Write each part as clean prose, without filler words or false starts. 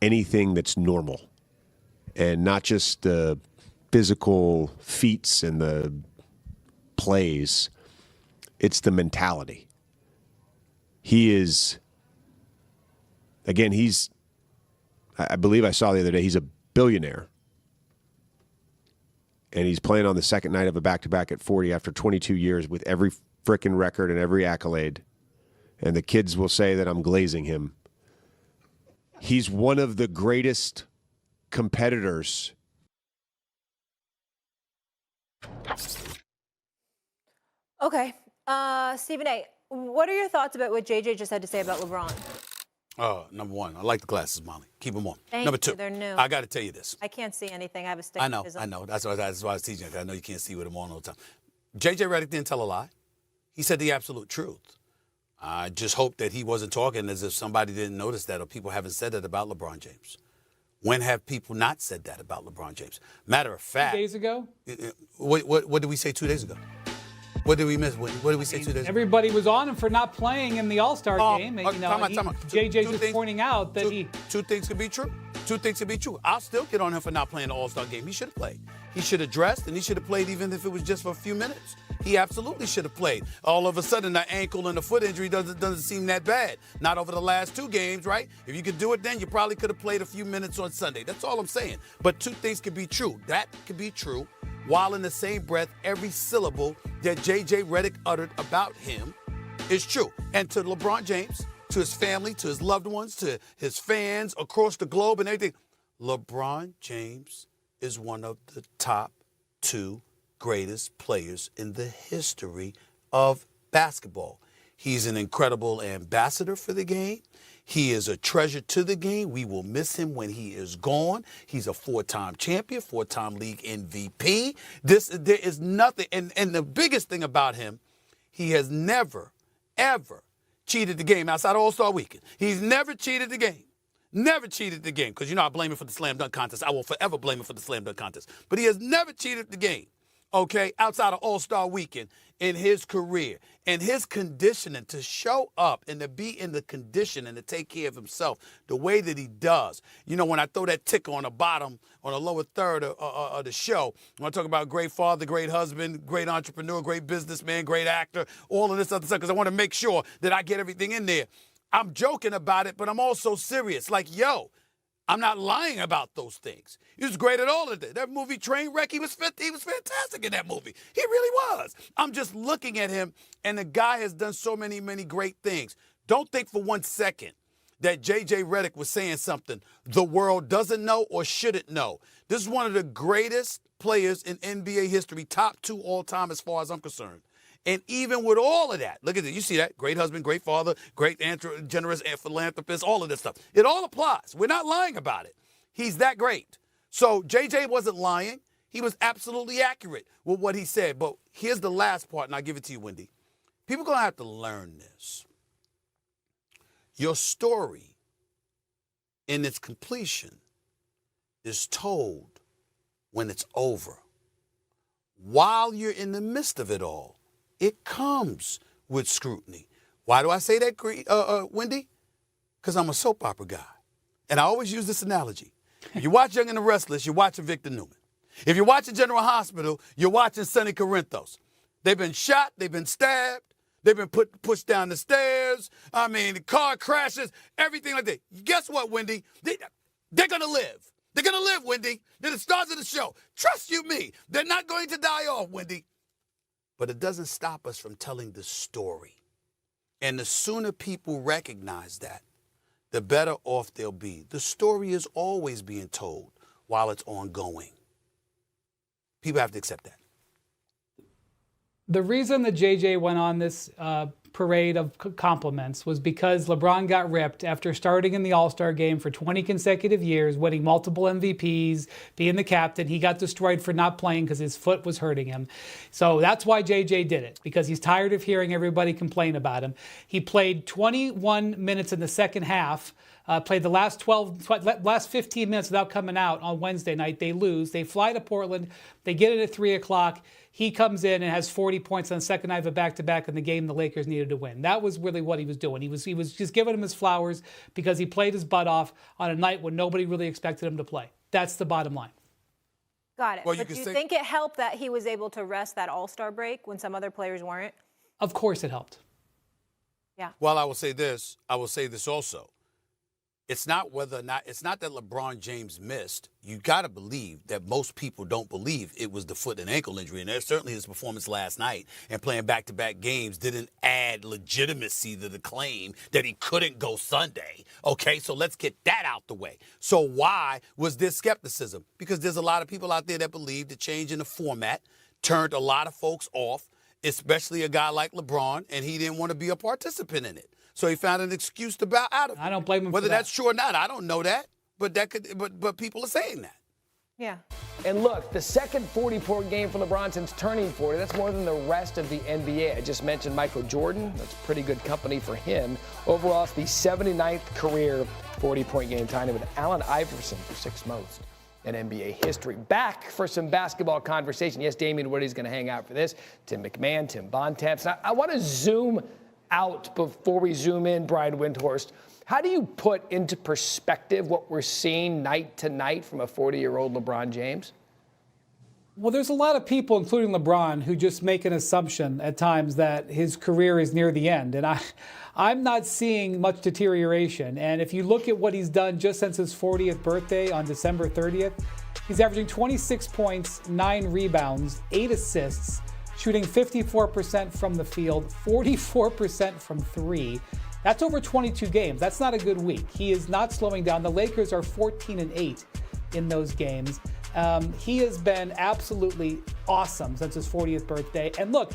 anything that's normal, and not just the physical feats and the plays. It's the mentality. He is, again, I believe I saw the other day, he's a billionaire. And he's playing on the second night of a back-to-back at 40 after 22 years with every frickin' record and every accolade. And the kids will say that I'm glazing him. He's one of the greatest competitors. Okay. Stephen A., what are your thoughts about what JJ just had to say about LeBron? Number one, I like the glasses, Molly. Keep them on. Thank Number you. two, They're new. I got to tell you this. I can't see anything. I have a I stigmatism. know. That's why I was teaching you. I know you can't see with them on all the time. JJ Redick didn't tell a lie. He said the absolute truth. I just hope that he wasn't talking as if somebody didn't notice that or people haven't said that about LeBron James. When have people not said that about LeBron James? Matter of fact. 2 days ago? What did we say 2 days ago? What did we miss? What did we say 2 days ago? Everybody was on him for not playing in the All-Star game. And, time out. JJ's just pointing out that Two things could be true. Two things could be true. I'll still get on him for not playing the All-Star game. He should have played. He should have dressed, and he should have played even if it was just for a few minutes. He absolutely should have played. All of a sudden, the ankle and the foot injury doesn't seem that bad. Not over the last 2 games, right? If you could do it then, you probably could have played a few minutes on Sunday. That's all I'm saying. But two things could be true. That could be true, while in the same breath, every syllable that J.J. Redick uttered about him is true. And to LeBron James, to his family, to his loved ones, to his fans across the globe and everything, LeBron James is one of the top 2 greatest players in the history of basketball. He's an incredible ambassador for the game. He is a treasure to the game. We will miss him when he is gone. He's a 4-time champion, 4-time league MVP. There is nothing. And the biggest thing about him, he has never, ever cheated the game outside of All-Star Weekend. He's never cheated the game. Never cheated the game. Because, I blame him for the slam dunk contest. I will forever blame him for the slam dunk contest. But he has never cheated the game, okay, outside of All-Star Weekend in his career. And his conditioning to show up and to be in the condition and to take care of himself the way that he does. When I throw that ticker on the bottom, on the lower third of the show, when I talk about great father, great husband, great entrepreneur, great businessman, great actor, all of this other stuff, because I want to make sure that I get everything in there. I'm joking about it, but I'm also serious. Like, I'm not lying about those things. He was great at all of it. That movie Trainwreck, he was fantastic in that movie. He really was. I'm just looking at him, and the guy has done so many, many great things. Don't think for 1 second that J.J. Redick was saying something the world doesn't know or shouldn't know. This is one of the greatest players in NBA history, top 2 all time as far as I'm concerned. And even with all of that, look at it. You see that? Great husband, great father, great generous philanthropist, all of this stuff. It all applies. We're not lying about it. He's that great. So JJ wasn't lying. He was absolutely accurate with what he said. But here's the last part, and I'll give it to you, Wendy. People are going to have to learn this. Your story in its completion is told when it's over. While you're in the midst of it all, it comes with scrutiny. Why do I say that, Wendy? Because I'm a soap opera guy. And I always use this analogy. If you watch Young and the Restless, you're watching Victor Newman. If you're watching General Hospital, you're watching Sonny Corinthos. They've been shot, they've been stabbed, they've been pushed down the stairs. The car crashes, everything like that. Guess what, Wendy? They're going to live. They're going to live, Wendy. They're the stars of the show. Trust you me. They're not going to die off, Wendy. But it doesn't stop us from telling the story. And the sooner people recognize that, the better off they'll be. The story is always being told while it's ongoing. People have to accept that. The reason that JJ went on this parade of compliments was because LeBron got ripped after starting in the All-Star game for 20 consecutive years, winning multiple MVPs, being the captain. He got destroyed for not playing because his foot was hurting him. So that's why JJ did it, because he's tired of hearing everybody complain about him. He played 21 minutes in the second half Played the last 15 minutes without coming out on Wednesday night. They lose. They fly to Portland. They get it at 3 o'clock. He comes in and has 40 points on the second night of a back-to-back in the game the Lakers needed to win. That was really what he was doing. He was just giving him his flowers because he played his butt off on a night when nobody really expected him to play. That's the bottom line. Got it. Well, but do you think it helped that he was able to rest that All-Star break when some other players weren't? Of course it helped. Yeah. Well, I will say this also. It's not that LeBron James missed. You got to believe that most people don't believe it was the foot and ankle injury. And certainly his performance last night and playing back-to-back games didn't add legitimacy to the claim that he couldn't go Sunday. Okay, so let's get that out the way. So why was this skepticism? Because there's a lot of people out there that believe the change in the format turned a lot of folks off, especially a guy like LeBron, and he didn't want to be a participant in it. So he found an excuse to bow out of it. I don't blame him Whether for that. that's true or not, I don't know that. But but people are saying that. Yeah. And look, the second 40-point game for LeBron since turning 40, that's more than the rest of the NBA. I just mentioned Michael Jordan. That's pretty good company for him. Overall, it's the 79th career 40-point game, tying it with Allen Iverson for sixth most in NBA history. Back for some basketball conversation. Yes, Damian Woody's going to hang out for this. Tim McMahon, Tim Bontemps. I want to zoom out before we zoom in, Brian Windhorst. How do you put into perspective what we're seeing night to night from a 40-year-old LeBron James? Well, there's a lot of people, including LeBron, who just make an assumption at times that his career is near the end. And I'm not seeing much deterioration. And if you look at what he's done just since his 40th birthday on December 30th, he's averaging 26 points, 9 rebounds, 8 assists, shooting 54% from the field, 44% from 3. That's over 22 games. That's not a good week. He is not slowing down. The Lakers are 14-8 in those games. He has been absolutely awesome since his 40th birthday. And look,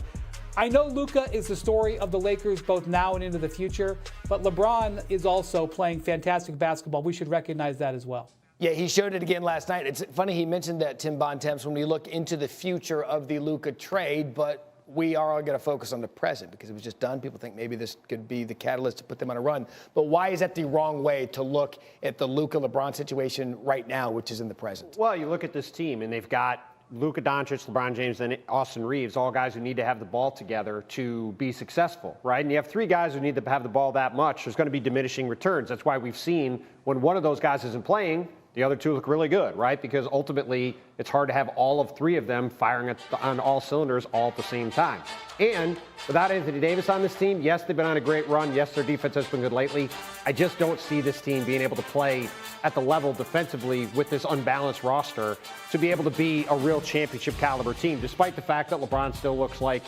I know Luka is the story of the Lakers both now and into the future, but LeBron is also playing fantastic basketball. We should recognize that as well. Yeah, he showed it again last night. It's funny he mentioned that, Tim Bontemps, when we look into the future of the Luka trade, but we are all going to focus on the present because it was just done. People think maybe this could be the catalyst to put them on a run. But why is that the wrong way to look at the Luka-LeBron situation right now, which is in the present? Well, you look at this team, and they've got Luka Doncic, LeBron James, and Austin Reeves, all guys who need to have the ball together to be successful, right? And you have 3 guys who need to have the ball that much. There's going to be diminishing returns. That's why we've seen when one of those guys isn't playing, the other 2 look really good, right? Because ultimately, it's hard to have all of 3 of them firing on all cylinders all at the same time. And without Anthony Davis on this team, yes, they've been on a great run. Yes, their defense has been good lately. I just don't see this team being able to play at the level defensively with this unbalanced roster to be able to be a real championship caliber team, despite the fact that LeBron still looks like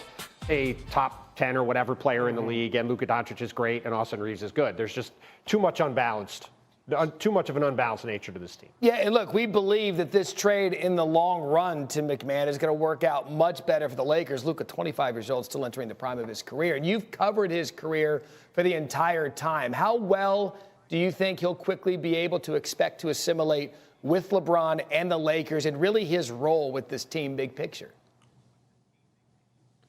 a top 10 or whatever player in the league, and Luka Doncic is great, and Austin Reeves is good. There's just too much of an unbalanced nature to this team. Yeah, and look, we believe that this trade in the long run, Tim McMahon, is going to work out much better for the Lakers. Luka, 25 years old, still entering the prime of his career, and you've covered his career for the entire time. How well do you think he'll quickly be able to expect to assimilate with LeBron and the Lakers and really his role with this team, big picture?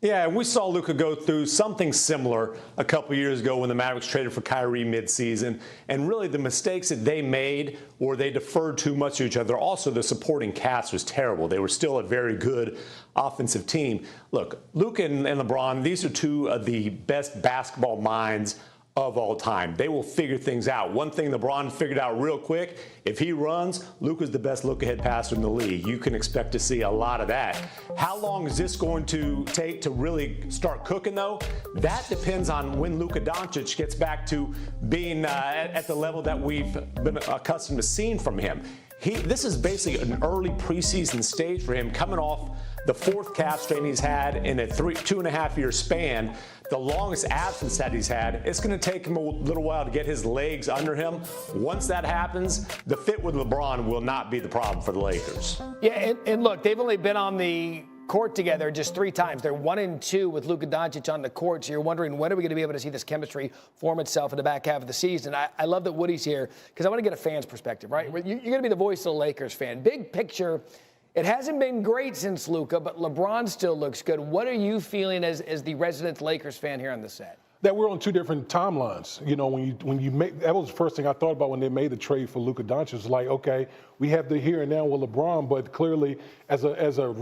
Yeah, and we saw Luka go through something similar a couple years ago when the Mavericks traded for Kyrie midseason. And really the mistakes that they made, or they deferred too much to each other. Also, the supporting cast was terrible. They were still a very good offensive team. Look, Luka and LeBron, these are 2 of the best basketball minds of all time. They will figure things out. One thing LeBron figured out real quick, if he runs, Luka's the best look-ahead passer in the league. You can expect to see a lot of that. How long is this going to take to really start cooking, though? That depends on when Luka Doncic gets back to being at the level that we've been accustomed to seeing from him. This is basically an early preseason stage for him, coming off the 4th calf strain he's had in a 2.5-year span, the longest absence that he's had. It's going to take him a little while to get his legs under him. Once that happens, the fit with LeBron will not be the problem for the Lakers. Yeah, and look, they've only been on the court together just 3 times. They're 1-2 with Luka Doncic on the court. So you're wondering, when are we going to be able to see this chemistry form itself in the back half of the season? I love that Woody's here because I want to get a fan's perspective, right? You're going to be the voice of the Lakers fan. Big picture, it hasn't been great since Luka, but LeBron still looks good. What are you feeling as the resident Lakers fan here on the set? that we're on two different timelines. You know, when you make, that was the first thing I thought about when they made the trade for Luka Doncic. It's like, okay, we have the here and now with LeBron, but clearly as a